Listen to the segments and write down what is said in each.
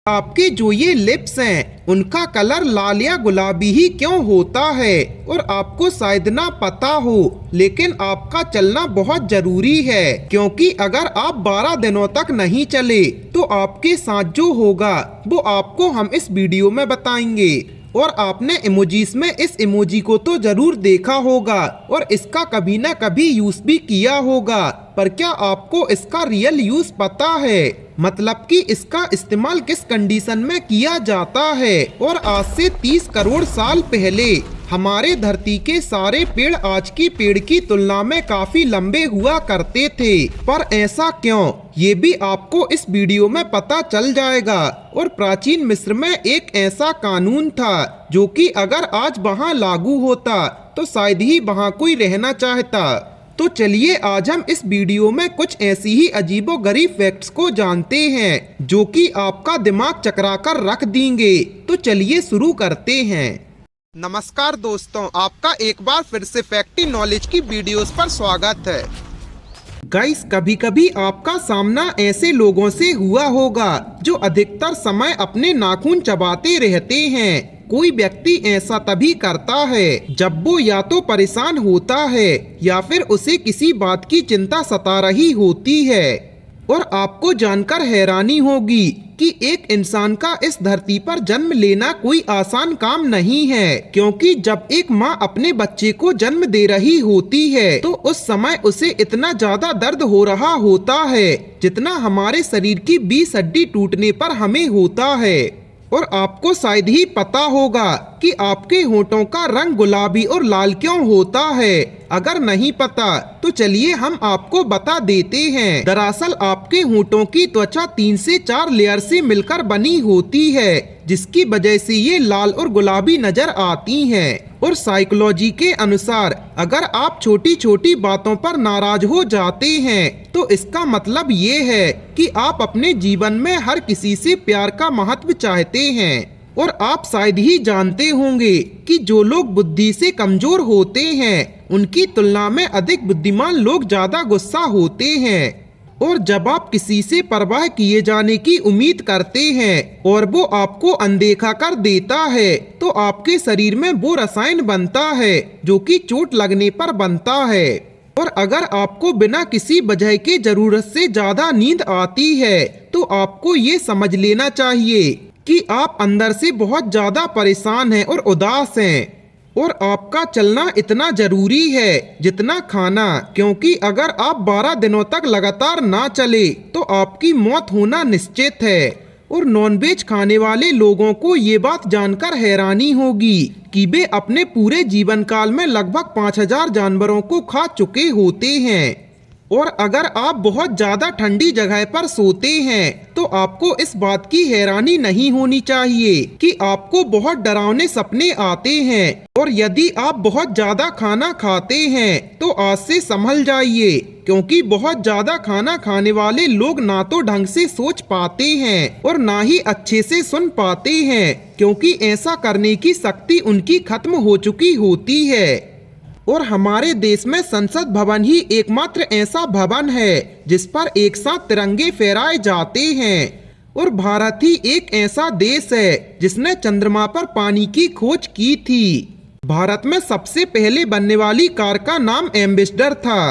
आपके जो ये लिप्स हैं उनका कलर लाल या गुलाबी ही क्यों होता है। और आपको शायद ना पता हो, लेकिन आपका चलना बहुत जरूरी है, क्योंकि अगर आप 12 दिनों तक नहीं चले तो आपके साथ जो होगा वो आपको हम इस वीडियो में बताएंगे। और आपने इमोजीज में इस इमोजी को तो जरूर देखा होगा और इसका कभी ना कभी यूज भी किया होगा, पर क्या आपको इसका रियल यूज पता है? मतलब कि इसका इस्तेमाल किस कंडीशन में किया जाता है। और आज से 30 करोड़ साल पहले हमारे धरती के सारे पेड़ आज की पेड़ की तुलना में काफी लंबे हुआ करते थे, पर ऐसा क्यों, ये भी आपको इस वीडियो में पता चल जाएगा। और प्राचीन मिस्र में एक ऐसा कानून था जो कि अगर आज वहाँ लागू होता तो शायद ही वहाँ कोई रहना चाहता। तो चलिए आज हम इस वीडियो में कुछ ऐसी ही अजीबोगरीब फैक्ट्स को जानते हैं जो कि आपका दिमाग चकरा कर रख देंगे। तो चलिए शुरू करते हैं। नमस्कार दोस्तों, आपका एक बार फिर से फैक्टी नॉलेज की वीडियोस पर स्वागत है। गाइस, कभी कभी आपका सामना ऐसे लोगों से हुआ होगा जो अधिकतर समय अपने नाखून चबाते रहते हैं। कोई व्यक्ति ऐसा तभी करता है जब वो या तो परेशान होता है या फिर उसे किसी बात की चिंता सता रही होती है। और आपको जानकर हैरानी होगी कि एक इंसान का इस धरती पर जन्म लेना कोई आसान काम नहीं है, क्योंकि जब एक माँ अपने बच्चे को जन्म दे रही होती है तो उस समय उसे इतना ज्यादा दर्द हो रहा होता है जितना हमारे शरीर की 20 हड्डी टूटने पर हमें होता है। और आपको शायद ही पता होगा कि आपके होठों का रंग गुलाबी और लाल क्यों होता है। अगर नहीं पता तो चलिए हम आपको बता देते हैं। दरअसल आपके होठों की त्वचा 3 से 4 लेयर से मिलकर बनी होती है, जिसकी वजह से ये लाल और गुलाबी नजर आती हैं। और साइकोलॉजी के अनुसार अगर आप छोटी छोटी बातों पर नाराज हो जाते हैं तो इसका मतलब ये है कि आप अपने जीवन में हर किसी से प्यार का महत्व चाहते हैं। और आप शायद ही जानते होंगे कि जो लोग बुद्धि से कमजोर होते हैं उनकी तुलना में अधिक बुद्धिमान लोग ज्यादा गुस्सा होते हैं। और जब आप किसी से परवाह किए जाने की उम्मीद करते हैं और वो आपको अनदेखा कर देता है तो आपके शरीर में वो रसायन बनता है जो कि चोट लगने पर बनता है। और अगर आपको बिना किसी वजह के जरूरत से ज्यादा नींद आती है तो आपको ये समझ लेना चाहिए कि आप अंदर से बहुत ज्यादा परेशान हैं और उदास हैं। और आपका चलना इतना जरूरी है जितना खाना, क्योंकि अगर आप 12 दिनों तक लगातार ना चले तो आपकी मौत होना निश्चित है। और नॉनवेज खाने वाले लोगों को ये बात जानकर हैरानी होगी कि वे अपने पूरे जीवन काल में लगभग 5000 जानवरों को खा चुके होते हैं। और अगर आप बहुत ज्यादा ठंडी जगह पर सोते हैं तो आपको इस बात की हैरानी नहीं होनी चाहिए कि आपको बहुत डरावने सपने आते हैं। और यदि आप बहुत ज्यादा खाना खाते हैं तो आज से संभल जाइए, क्योंकि बहुत ज्यादा खाना खाने वाले लोग ना तो ढंग से सोच पाते हैं और ना ही अच्छे से सुन पाते हैं, क्योंकि ऐसा करने की शक्ति उनकी खत्म हो चुकी होती है। और हमारे देश में संसद भवन ही एकमात्र ऐसा भवन है जिस पर एक साथ तिरंगे फहराए जाते हैं। और भारत ही एक ऐसा देश है जिसने चंद्रमा पर पानी की खोज की थी। भारत में सबसे पहले बनने वाली कार का नाम एम्बेसडर था।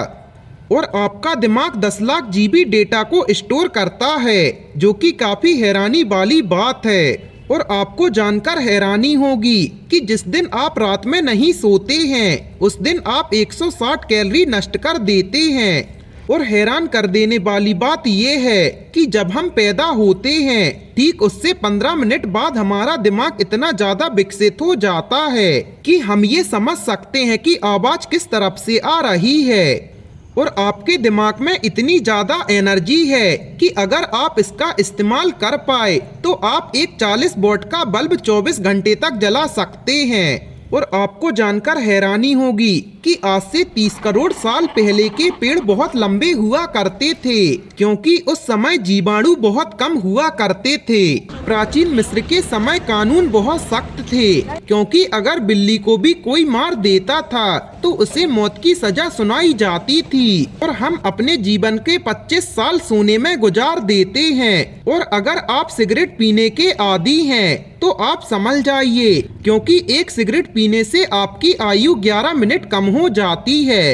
और आपका दिमाग 10 लाख जीबी डेटा को स्टोर करता है, जो कि काफी हैरानी वाली बात है। और आपको जानकर हैरानी होगी कि जिस दिन आप रात में नहीं सोते हैं उस दिन आप 160 कैलोरी नष्ट कर देते हैं। और हैरान कर देने वाली बात यह है कि जब हम पैदा होते हैं ठीक उससे 15 मिनट बाद हमारा दिमाग इतना ज्यादा विकसित हो जाता है कि हम ये समझ सकते हैं कि आवाज किस तरफ से आ रही है। और आपके दिमाग में इतनी ज्यादा एनर्जी है कि अगर आप इसका इस्तेमाल कर पाए तो आप एक 40 वॉट का बल्ब 24 घंटे तक जला सकते हैं। और आपको जानकर हैरानी होगी कि आज से 30 करोड़ साल पहले के पेड़ बहुत लंबे हुआ करते थे, क्योंकि उस समय जीवाणु बहुत कम हुआ करते थे। प्राचीन मिस्र के समय कानून बहुत सख्त थे, क्योंकि अगर बिल्ली को भी कोई मार देता था तो उसे मौत की सजा सुनाई जाती थी। और हम अपने जीवन के 25 साल सोने में गुजार देते हैं। और अगर आप सिगरेट पीने के आदी हैं तो आप समझ जाइए, क्योंकि एक सिगरेट पीने से आपकी आयु 11 मिनट कम हो जाती है।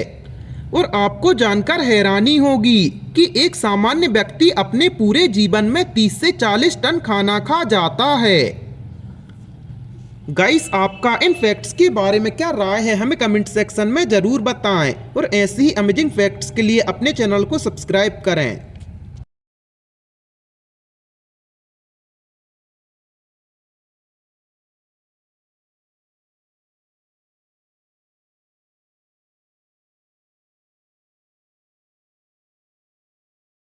और आपको जानकर हैरानी होगी कि एक सामान्य व्यक्ति अपने पूरे जीवन में 30 से 40 टन खाना खा जाता है। गाइस, आपका इन फैक्ट्स के बारे में क्या राय है, हमें कमेंट सेक्शन में जरूर बताएं। और ऐसे ही अमेजिंग फैक्ट्स के लिए अपने चैनल को सब्सक्राइब करें।